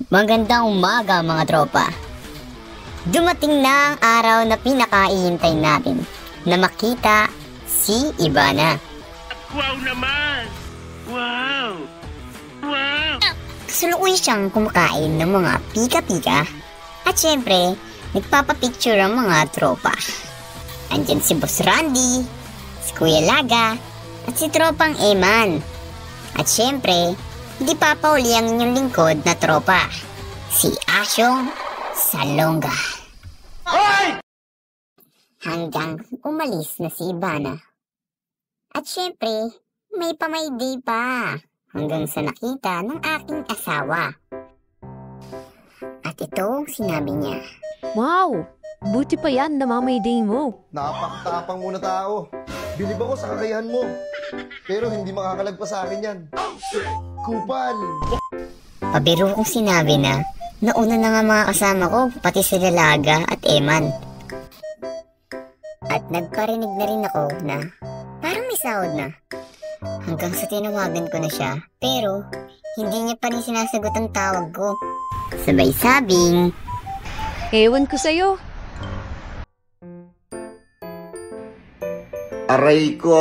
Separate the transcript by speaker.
Speaker 1: Magandang umaga mga tropa. Dumating na ang araw na pinakaihintay natin na makita si Ivana.
Speaker 2: Wow naman! Wow! Wow!
Speaker 1: Kasalukuyan siyang kumakain ng mga pika-pika at syempre, nagpapapicture ang mga tropa. Andyan si Boss Randy, si Kuya Laga, at si tropang Eman. At syempre, hindi papauli ang inyong lingkod na tropa, si Asyong Salonga.
Speaker 2: Hoy!
Speaker 1: Hanggang umalis na si Ivana. At syempre, may pamayday pa hanggang sa nakita ng aking asawa. At ito sinabi niya.
Speaker 3: Wow! Buti pa yan na mamayday mo.
Speaker 4: Napakatapang mo na tao. Bilib ako sa kakayahan mo. Pero hindi makakalagpas sa akin yan. Kupal!
Speaker 1: Pabiro kong sinabi na nauna na nga mga kasama ko, pati si Laga at Eman. At nagkarinig na rin ako na parang may sahod na. Hanggang sa tinawagan ko na siya, pero hindi niya pa rin sinasagot ang tawag ko. Sabay sabing,
Speaker 3: Ewan ko sa'yo.
Speaker 4: Aray ko!